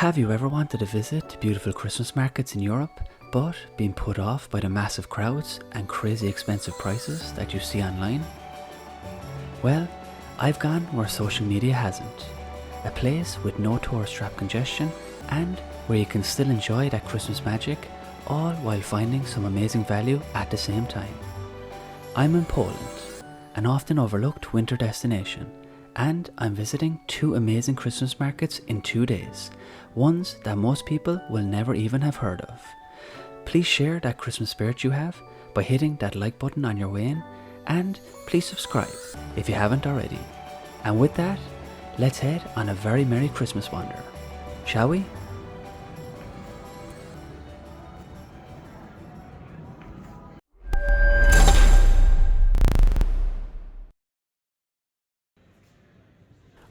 Have you ever wanted to visit beautiful Christmas markets in Europe, but been put off by the massive crowds and crazy expensive prices that you see online? Well, I've gone where social media hasn't. A place with no tourist trap congestion and where you can still enjoy that Christmas magic, all while finding some amazing value at the same time. I'm in Poland, an often overlooked winter destination, and I'm visiting two amazing Christmas markets in 2 days, ones that most people will never even have heard of. Please share that Christmas spirit you have by hitting that like button on your way in, and please subscribe if you haven't already. And with that, let's head on a very Merry Christmas wander, shall we?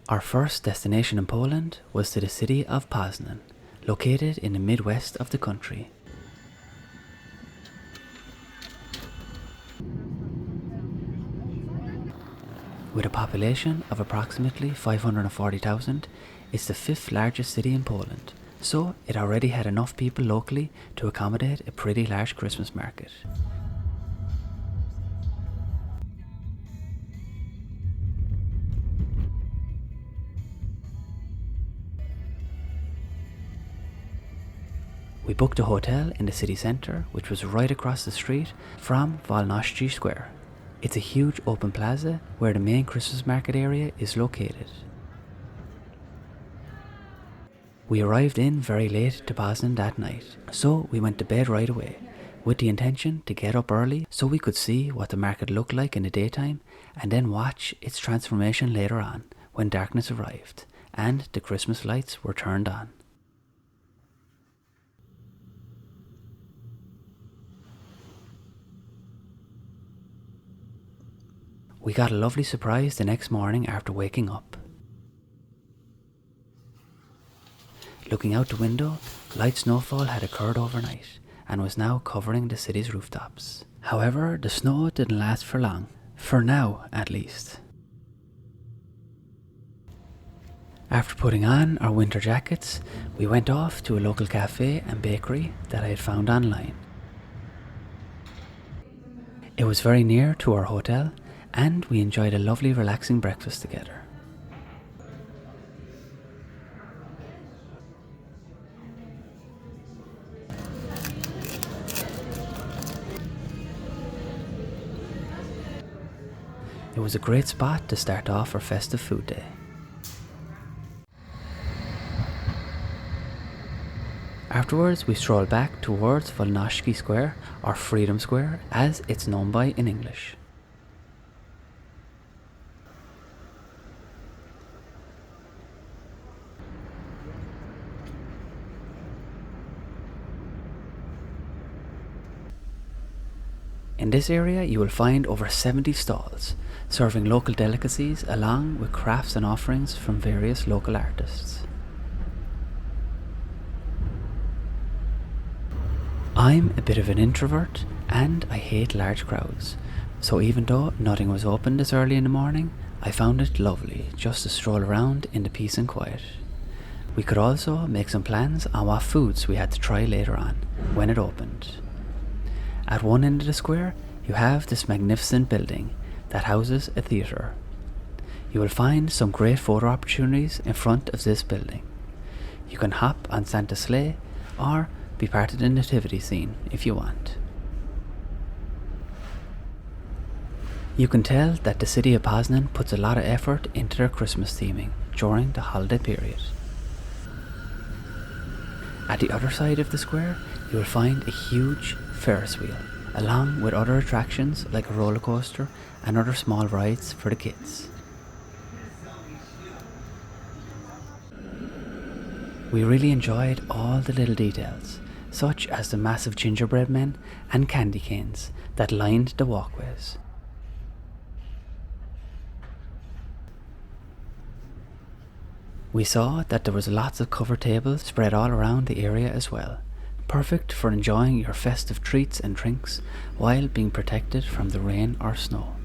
Our first destination in Poland was to the city of Poznan, located in the midwest of the country. With a population of approximately 540,000, it's the 5th largest city in Poland, so it already had enough people locally to accommodate a pretty large Christmas market. We booked a hotel in the city centre, which was right across the street from Wolności Square. It's a huge open plaza where the main Christmas market area is located. We arrived in very late to Poznan that night, so we went to bed right away, with the intention to get up early so we could see what the market looked like in the daytime and then watch its transformation later on when darkness arrived and the Christmas lights were turned on. We got a lovely surprise the next morning after waking up. Looking out the window, light snowfall had occurred overnight and was now covering the city's rooftops. However, the snow didn't last for long, for now at least. After putting on our winter jackets, we went off to a local cafe and bakery that I had found online. It was very near to our hotel, and we enjoyed a lovely relaxing breakfast together. It was a great spot to start off our festive food day. Afterwards, we strolled back towards Wolności Square, or Freedom Square as it's known by in English. In this area you will find over 70 stalls, serving local delicacies along with crafts and offerings from various local artists. I'm a bit of an introvert and I hate large crowds, so even though nothing was open this early in the morning, I found it lovely just to stroll around in the peace and quiet. We could also make some plans on what foods we had to try later on when it opened. At one end of the square, you have this magnificent building that houses a theatre. You will find some great photo opportunities in front of this building. You can hop on Santa's sleigh or be part of the nativity scene if you want. You can tell that the city of Poznan puts a lot of effort into their Christmas theming during the holiday period. At the other side of the square, you will find a huge Ferris wheel, along with other attractions like a roller coaster and other small rides for the kids. We really enjoyed all the little details, such as the massive gingerbread men and candy canes that lined the walkways. We saw that there was lots of covered tables spread all around the area as well, perfect for enjoying your festive treats and drinks while being protected from the rain or snow.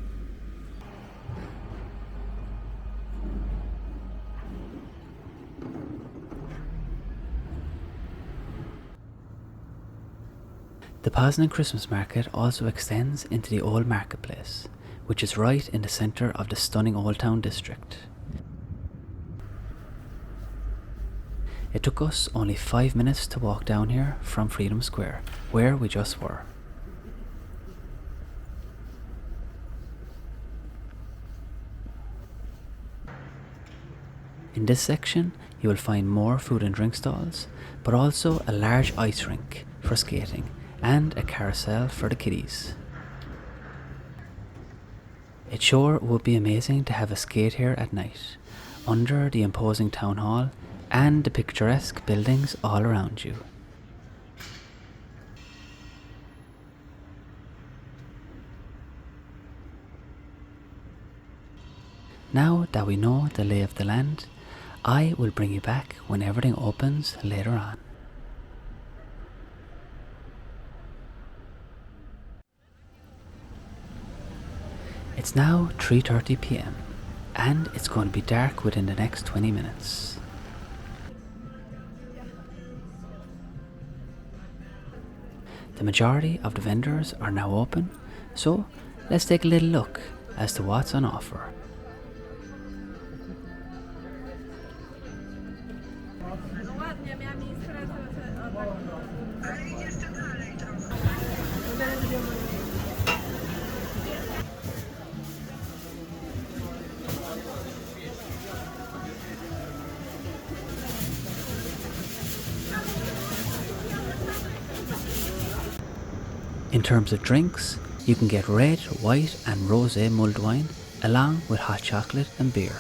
The Poznan Christmas Market also extends into the old marketplace, which is right in the centre of the stunning Old Town district. It took us only 5 minutes to walk down here from Freedom Square, where we just were. In this section, you will find more food and drink stalls, but also a large ice rink for skating and a carousel for the kiddies. It sure would be amazing to have a skate here at night, under the imposing town hall and the picturesque buildings all around you. Now that we know the lay of the land, I will bring you back when everything opens later on. It's now 3:30 p.m. and it's going to be dark within the next 20 minutes. The majority of the vendors are now open, so let's take a little look as to what's on offer. In terms of drinks, you can get red, white and rosé mulled wine along with hot chocolate and beer.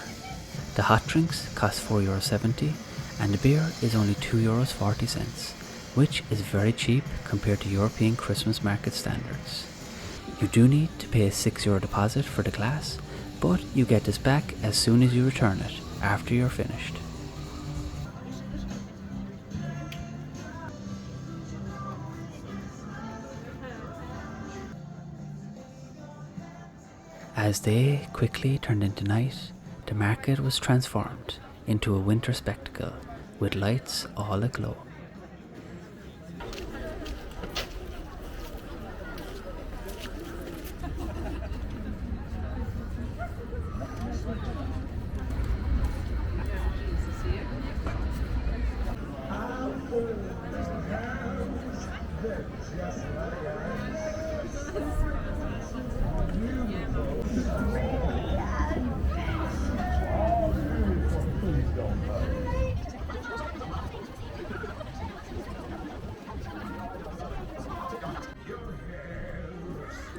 The hot drinks cost €4.70 and the beer is only €2.40, which is very cheap compared to European Christmas market standards. You do need to pay a €6 deposit for the glass, but you get this back as soon as you return it after you're finished. As day quickly turned into night, the market was transformed into a winter spectacle with lights all aglow.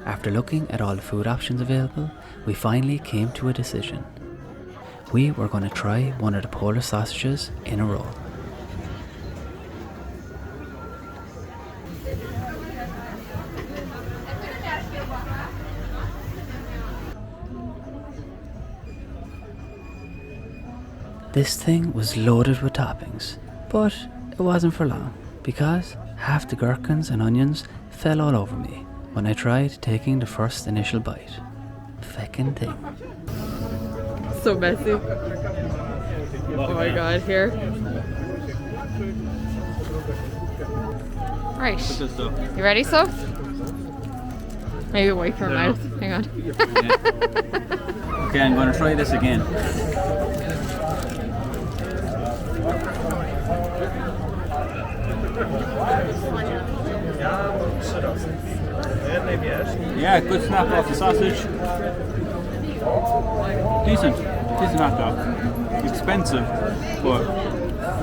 After looking at all the food options available, we finally came to a decision. We were going to try one of the Polish sausages in a roll. This thing was loaded with toppings, but it wasn't for long because half the gherkins and onions fell all over me when I tried taking the first initial bite. Feckin' thing. So messy. Oh my god, here. Right. You ready, so? Maybe wipe your mouth. Hang on. Okay, I'm going to try this again. Yeah, good snap off the sausage. Decent knockoff. Expensive, but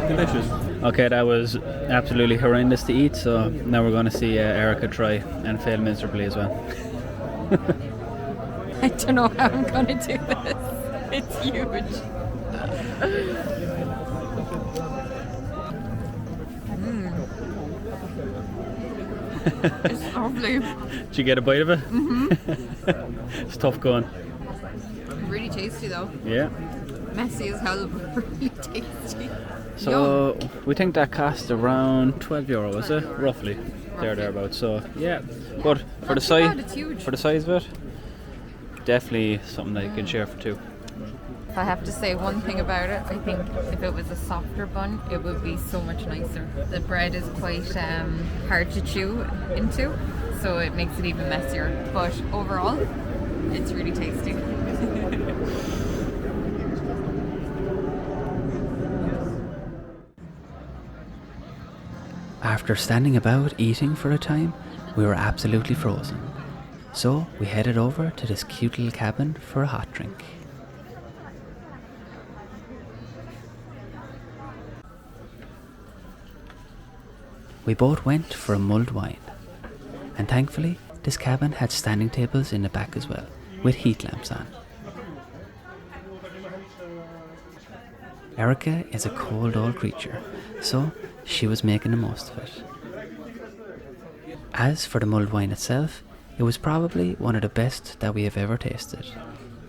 delicious. Okay, that was absolutely horrendous to eat, so now we're going to see Erica try and fail miserably as well. I don't know how I'm going to do this. It's huge. It's lovely. Did you get a bite of it? Mm-hmm. It's tough going. Really tasty though. Yeah. Messy as hell, but really tasty. So we think that cost around €12, is it? Roughly. Thereabouts. So yeah. But for the size, it's huge. For the size of it, definitely something that you can share for two. If I have to say one thing about it, I think if it was a softer bun, it would be so much nicer. The bread is quite hard to chew into, so it makes it even messier. But overall, it's really tasty. After standing about eating for a time, we were absolutely frozen. So we headed over to this cute little cabin for a hot drink. We both went for a mulled wine, and thankfully this cabin had standing tables in the back as well, with heat lamps on. Erica is a cold old creature, so she was making the most of it. As for the mulled wine itself, it was probably one of the best that we have ever tasted.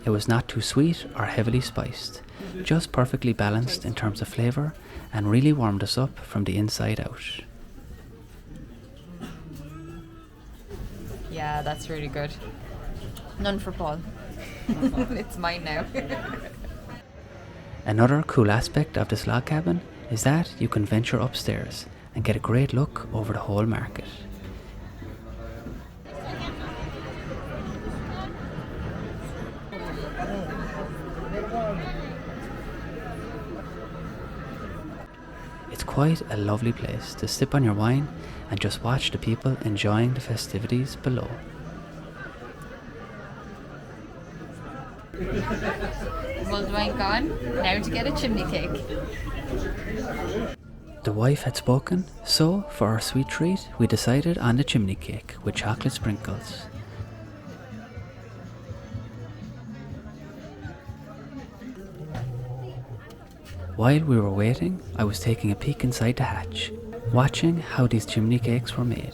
It was not too sweet or heavily spiced, just perfectly balanced in terms of flavour, and really warmed us up from the inside out. Yeah, that's really good. None for Paul. It's mine now. Another cool aspect of this log cabin is that you can venture upstairs and get a great look over the whole market. It's quite a lovely place to sip on your wine and just watch the people enjoying the festivities below. Mulled wine gone, now to get a chimney cake. The wife had spoken, so for our sweet treat we decided on the chimney cake with chocolate sprinkles. While we were waiting, I was taking a peek inside the hatch, watching how these chimney cakes were made.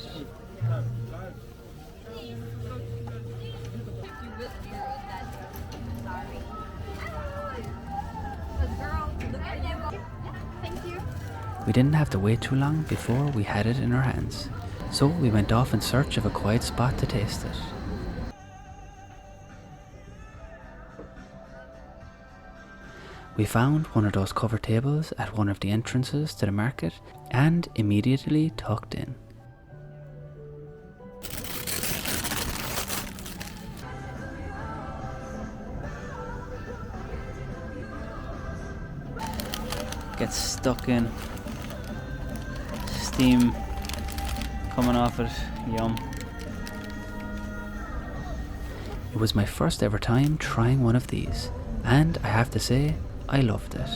We didn't have to wait too long before we had it in our hands, so we went off in search of a quiet spot to taste it. We found one of those covered tables at one of the entrances to the market and immediately tucked in. Gets stuck in. Steam coming off it. Yum. It was my first ever time trying one of these, and I have to say, I loved it.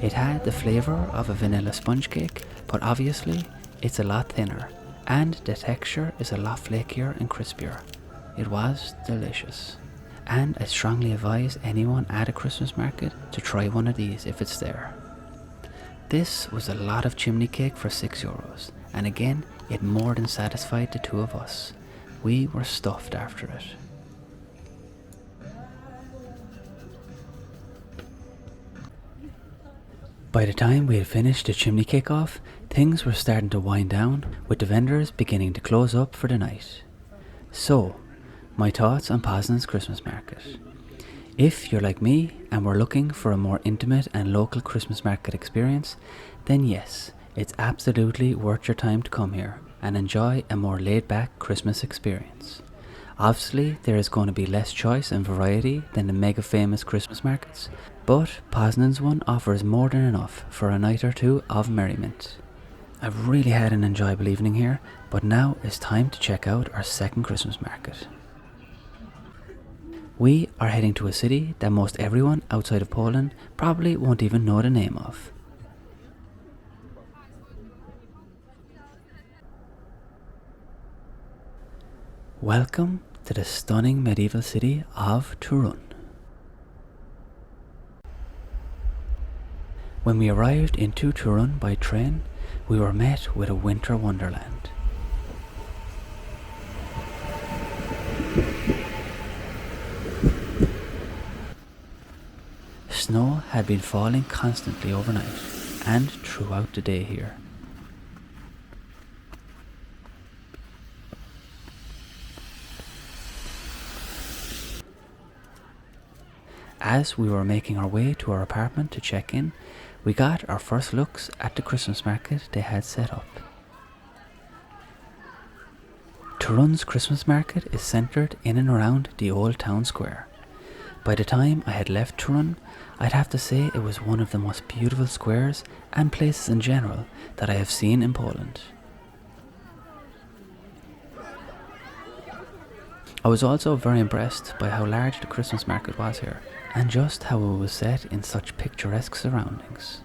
It had the flavour of a vanilla sponge cake, but obviously it's a lot thinner, and the texture is a lot flakier and crispier. It was delicious, and I strongly advise anyone at a Christmas market to try one of these if it's there. This was a lot of chimney cake for €6, and again, it more than satisfied the two of us. We were stuffed after it. By the time we had finished the chimney cake off, things were starting to wind down, with the vendors beginning to close up for the night. So, my thoughts on Poznan's Christmas Market. If you're like me and were looking for a more intimate and local Christmas market experience, then yes, it's absolutely worth your time to come here and enjoy a more laid-back Christmas experience. Obviously, there is going to be less choice and variety than the mega famous Christmas markets, but Poznan's one offers more than enough for a night or two of merriment. I've really had an enjoyable evening here, but now it's time to check out our second Christmas market. We are heading to a city that most everyone outside of Poland probably won't even know the name of. Welcome to the stunning medieval city of Torun. When we arrived into Torun by train, we were met with a winter wonderland. Snow had been falling constantly overnight and throughout the day here. As we were making our way to our apartment to check in, we got our first looks at the Christmas market they had set up. Torun's Christmas Market is centred in and around the old town square. By the time I had left Torun, I'd have to say it was one of the most beautiful squares and places in general that I have seen in Poland. I was also very impressed by how large the Christmas market was here, and just how it was set in such picturesque surroundings.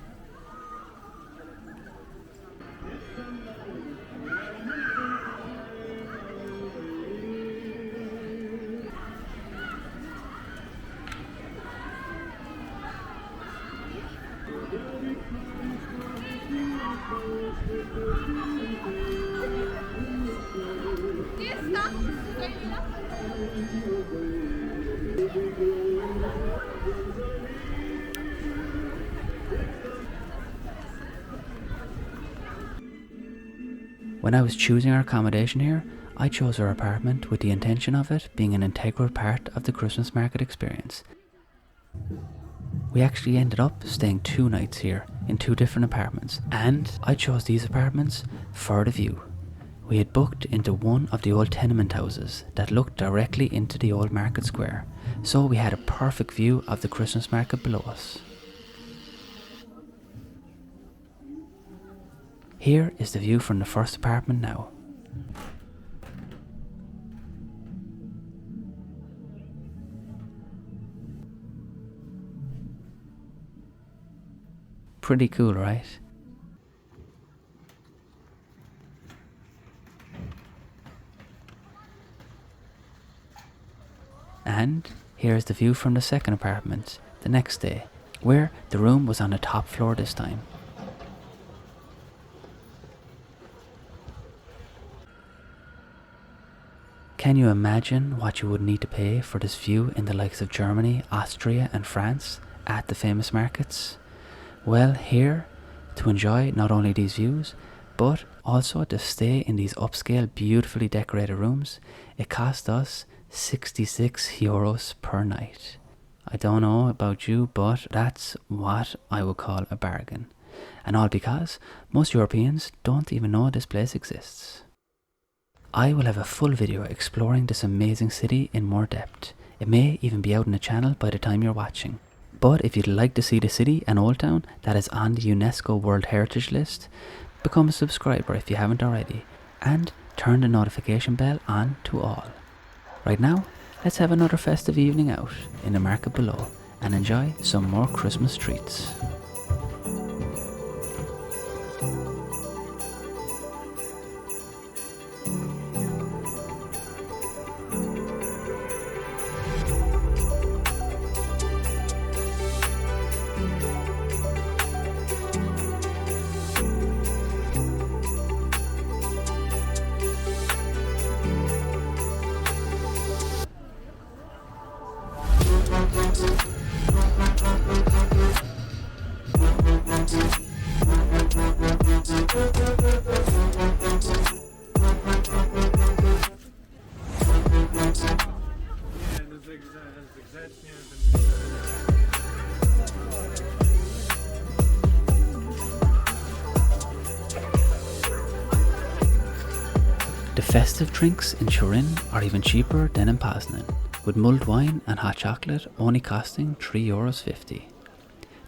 When I was choosing our accommodation here, I chose our apartment with the intention of it being an integral part of the Christmas market experience. We actually ended up staying 2 nights here in 2 different apartments, and I chose these apartments for the view. We had booked into one of the old tenement houses that looked directly into the old market square, so we had a perfect view of the Christmas market below us. Here is the view from the first apartment now. Pretty cool, right? And here is the view from the second apartment the next day, where the room was on the top floor this time. Can you imagine what you would need to pay for this view in the likes of Germany, Austria and France at the famous markets? Well, here, to enjoy not only these views, but also to stay in these upscale, beautifully decorated rooms, it cost us €66 per night. I don't know about you, but that's what I would call a bargain. And all because most Europeans don't even know this place exists. I will have a full video exploring this amazing city in more depth. It may even be out on the channel by the time you're watching. But if you'd like to see the city and Old Town that is on the UNESCO World Heritage List, become a subscriber if you haven't already, and turn the notification bell on to all. Right now, let's have another festive evening out in the market below and enjoy some more Christmas treats. The festive drinks in Torun are even cheaper than in Poznan, with mulled wine and hot chocolate only costing €3.50.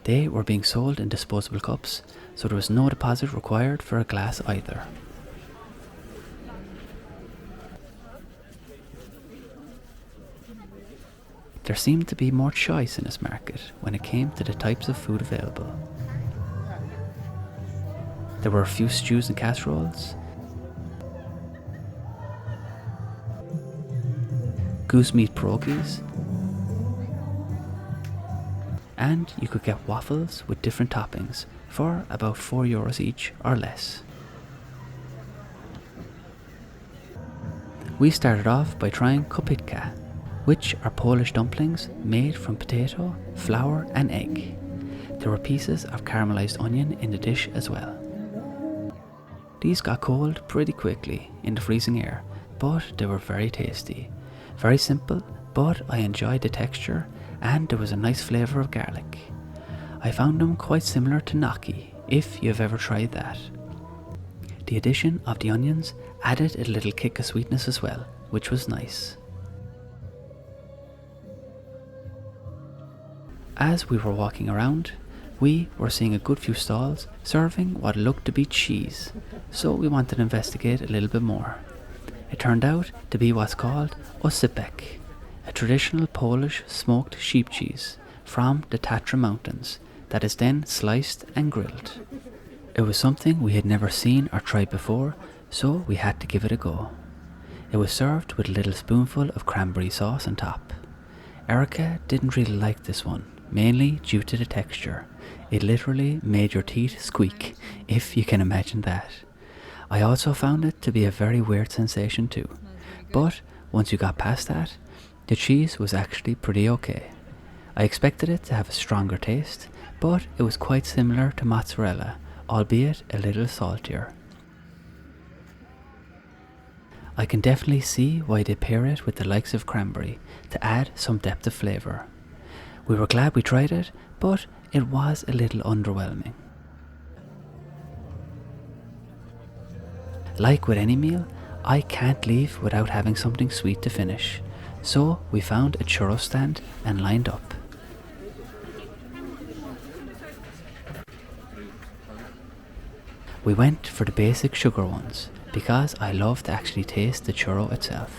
They were being sold in disposable cups, so there was no deposit required for a glass either. There seemed to be more choice in this market when it came to the types of food available. There were a few stews and casseroles, goose meat pierogies, and you could get waffles with different toppings for about €4 each or less. We started off by trying kopitka, which are Polish dumplings made from potato, flour and egg. There were pieces of caramelized onion in the dish as well. These got cold pretty quickly in the freezing air, but they were very tasty. Very simple, but I enjoyed the texture and there was a nice flavour of garlic. I found them quite similar to gnocchi, if you've ever tried that. The addition of the onions added a little kick of sweetness as well, which was nice. As we were walking around, we were seeing a good few stalls serving what looked to be cheese, so we wanted to investigate a little bit more. It turned out to be what's called osypek, a traditional Polish smoked sheep cheese from the Tatra Mountains that is then sliced and grilled. It was something we had never seen or tried before, so we had to give it a go. It was served with a little spoonful of cranberry sauce on top. Erica didn't really like this one, mainly due to the texture. It literally made your teeth squeak, if you can imagine that. I also found it to be a very weird sensation too, but once you got past that, the cheese was actually pretty okay. I expected it to have a stronger taste, but it was quite similar to mozzarella, albeit a little saltier. I can definitely see why they pair it with the likes of cranberry to add some depth of flavour. We were glad we tried it, but it was a little underwhelming. Like with any meal, I can't leave without having something sweet to finish, so we found a churro stand and lined up. We went for the basic sugar ones, because I love to actually taste the churro itself.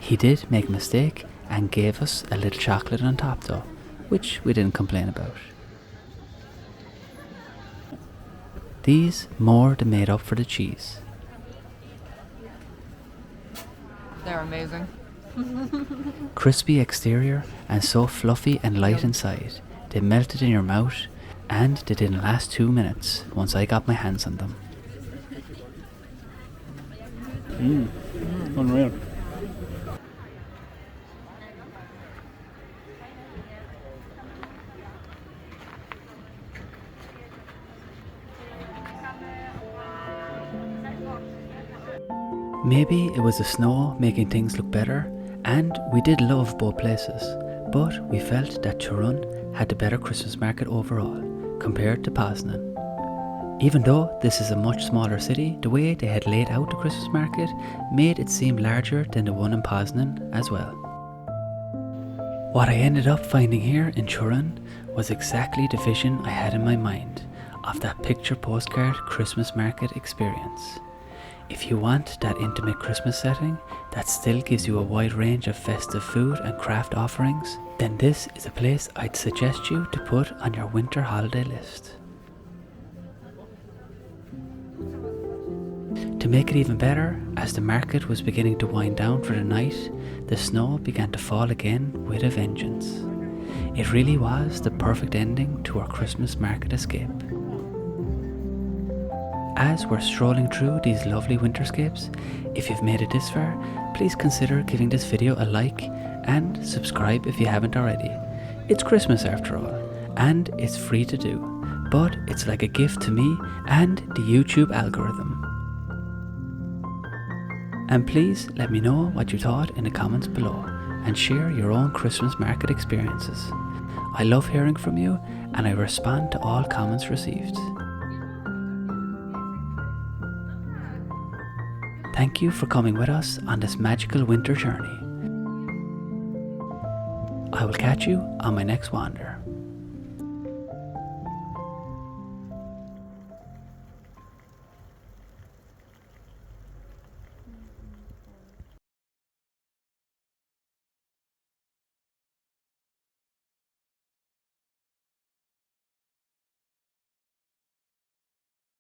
He did make a mistake and gave us a little chocolate on top though, which we didn't complain about. These more than made up for the cheese. They're amazing. Crispy exterior and so fluffy and light inside. They melted in your mouth and they didn't last 2 minutes once I got my hands on them. Unreal. Maybe it was the snow making things look better, and we did love both places, but we felt that Torun had the better Christmas market overall, compared to Poznan. Even though this is a much smaller city, the way they had laid out the Christmas market made it seem larger than the one in Poznan as well. What I ended up finding here in Torun was exactly the vision I had in my mind of that picture postcard Christmas market experience. If you want that intimate Christmas setting that still gives you a wide range of festive food and craft offerings, then this is a place I'd suggest you to put on your winter holiday list. To make it even better, as the market was beginning to wind down for the night, the snow began to fall again with a vengeance. It really was the perfect ending to our Christmas market escape. As we're strolling through these lovely winterscapes, if you've made it this far, please consider giving this video a like and subscribe if you haven't already. It's Christmas after all, and it's free to do, but it's like a gift to me and the YouTube algorithm. And please let me know what you thought in the comments below and share your own Christmas market experiences. I love hearing from you and I respond to all comments received. Thank you for coming with us on this magical winter journey. I will catch you on my next wander.